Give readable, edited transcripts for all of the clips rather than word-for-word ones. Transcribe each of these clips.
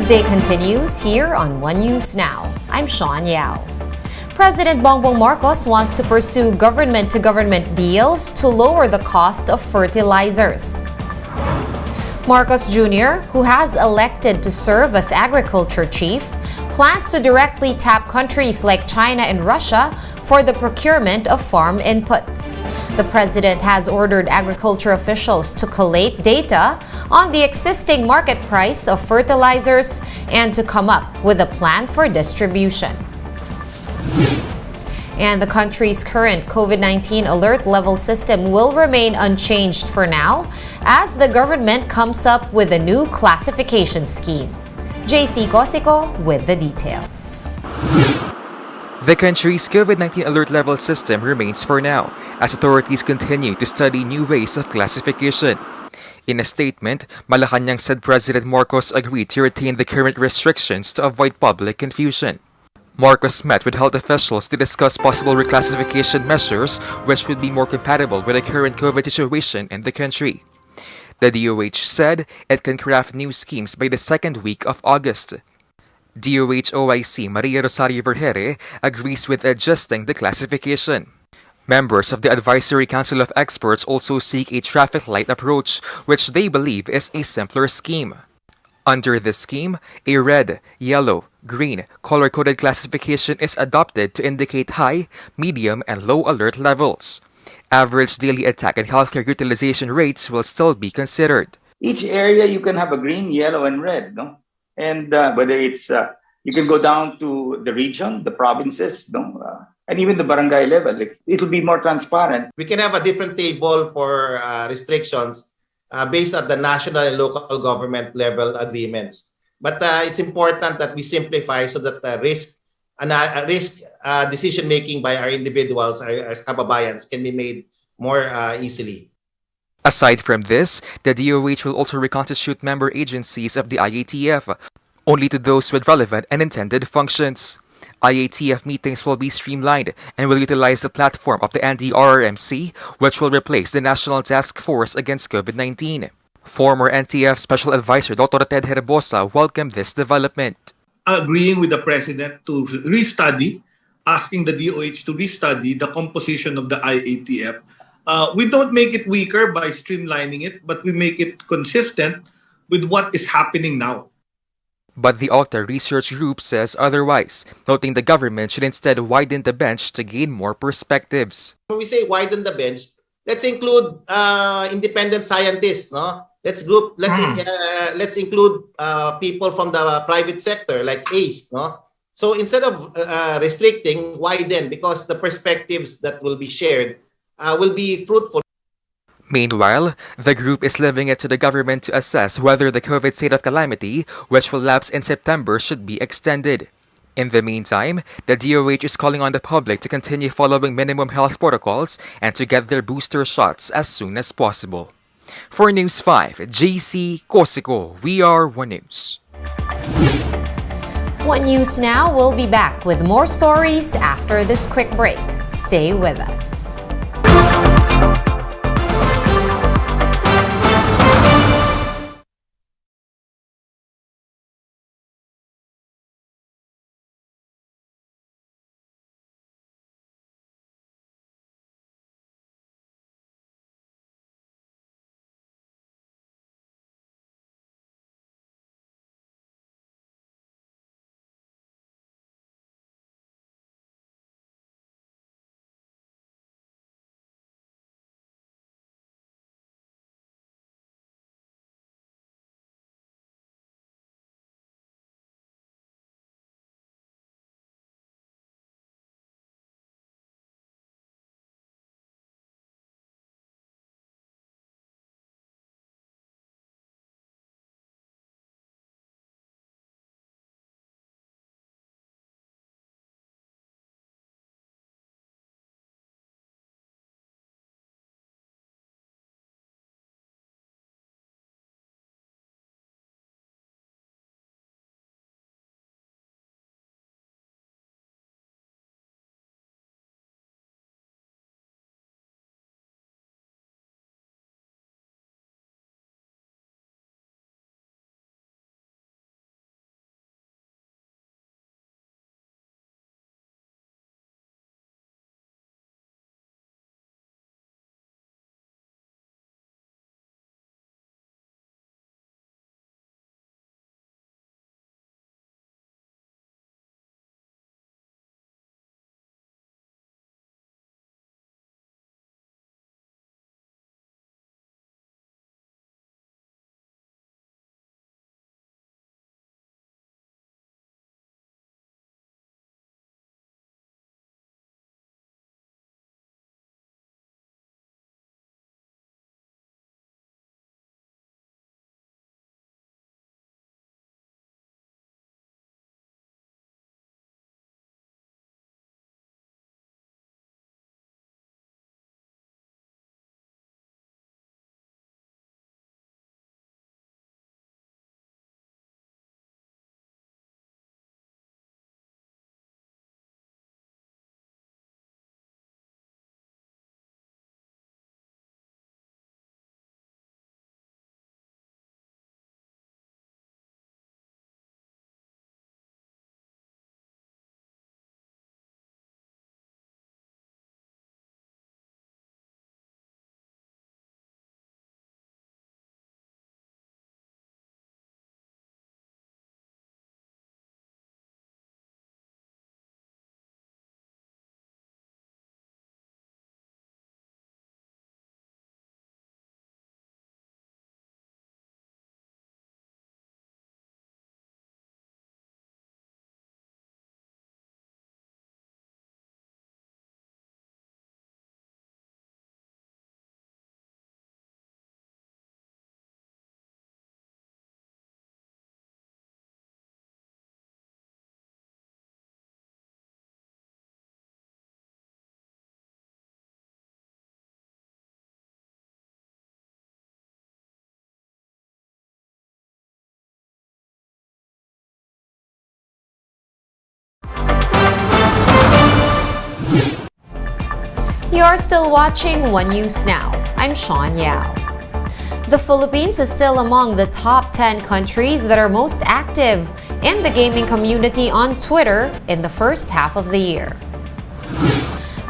Newsday continues here on One News Now. I'm Sean Yao. President Bongbong Marcos wants to pursue government-to-government deals to lower the cost of fertilizers. Marcos Jr., who has elected to serve as agriculture chief, plans to directly tap countries like China and Russia for the procurement of farm inputs. The president has ordered agriculture officials to collate data on the existing market price of fertilizers and to come up with a plan for distribution. And the country's current COVID-19 alert level system will remain unchanged for now as the government comes up with a new classification scheme. JC Cosico with the details. The country's COVID-19 alert level system remains for now as authorities continue to study new ways of classification. In a statement, Malacanang said President Marcos agreed to retain the current restrictions to avoid public confusion. Marcos met with health officials to discuss possible reclassification measures which would be more compatible with the current COVID situation in the country. The DOH said it can craft new schemes by the second week of August. DOH OIC Maria Rosario Vergere agrees with adjusting the classification. Members of the Advisory Council of Experts also seek a traffic light approach, which they believe is a simpler scheme. Under this scheme, a red, yellow, green, color-coded classification is adopted to indicate high, medium, and low alert levels. Average daily attack and healthcare utilization rates will still be considered. Each area you can have a green, yellow, and red, no? And whether it's, you can go down to the region, the provinces, no? And even the barangay level, it'll be more transparent. We can have a different table for restrictions based on the national and local government level agreements. But it's important that we simplify so that risk decision-making by our individuals, as kababayans, can be made more easily. Aside from this, the DOH will also reconstitute member agencies of the IATF, only to those with relevant and intended functions. IATF meetings will be streamlined and will utilize the platform of the NDRRMC, which will replace the National Task Force Against COVID-19. Former NTF Special Advisor Dr. Ted Herbosa welcomed this development. Agreeing with the President to restudy, asking the DOH to restudy the composition of the IATF. We don't make it weaker by streamlining it, but we make it consistent with what is happening now. But the Alta Research Group says otherwise, noting the government should instead widen the bench to gain more perspectives. When we say widen the bench, let's include independent scientists, no? Let's include people from the private sector like ACE, no? So instead of restricting, widen, because the perspectives that will be shared will be fruitful. Meanwhile, the group is leaving it to the government to assess whether the COVID state of calamity, which will lapse in September, should be extended. In the meantime, the DOH is calling on the public to continue following minimum health protocols and to get their booster shots as soon as possible. For News 5, JC Cosico, we are One News. One News Now will be back with more stories after this quick break. Stay with us. You're still watching One News Now. I'm Sean Yao. The Philippines is still among the top 10 countries that are most active in the gaming community on Twitter in the first half of the year.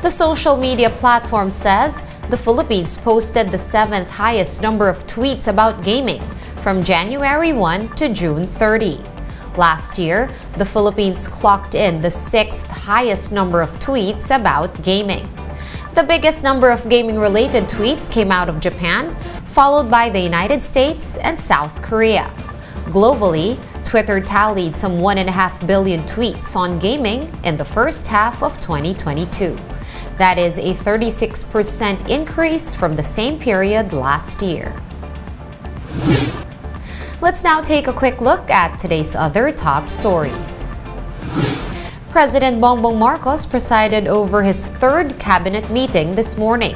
The social media platform says the Philippines posted the 7th highest number of tweets about gaming from January 1 to June 30. Last year, the Philippines clocked in the 6th highest number of tweets about gaming. The biggest number of gaming-related tweets came out of Japan, followed by the United States and South Korea. Globally, Twitter tallied some 1.5 billion tweets on gaming in the first half of 2022. That is a 36% increase from the same period last year. Let's now take a quick look at today's other top stories. President Bongbong Marcos presided over his third cabinet meeting this morning.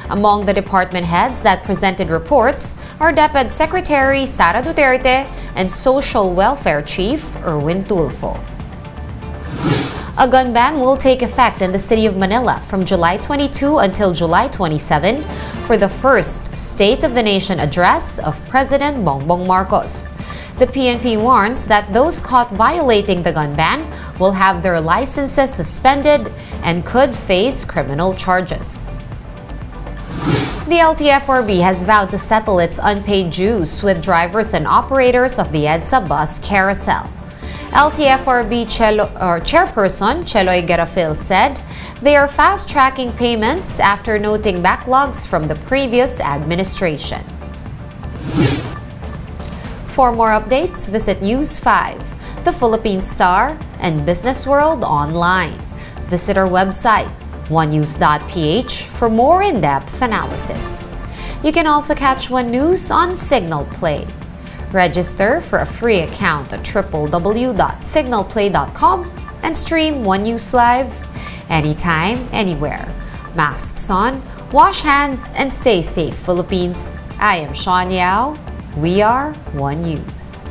Among the department heads that presented reports are DepEd Secretary Sara Duterte and Social Welfare Chief Erwin Tulfo. A gun ban will take effect in the city of Manila from July 22 until July 27 for the first State of the Nation address of President Bongbong Marcos. The PNP warns that those caught violating the gun ban will have their licenses suspended and could face criminal charges. The LTFRB has vowed to settle its unpaid dues with drivers and operators of the EDSA bus carousel. LTFRB Chairperson Cheloy Garafil said they are fast-tracking payments after noting backlogs from the previous administration. For more updates, visit News 5, The Philippine Star, and Business World online. Visit our website, onenews.ph, for more in-depth analysis. You can also catch One News on Signal Play. Register for a free account at www.signalplay.com and stream One News Live anytime, anywhere. Masks on, wash hands, and stay safe, Philippines. I am Sean Yao. We are One News.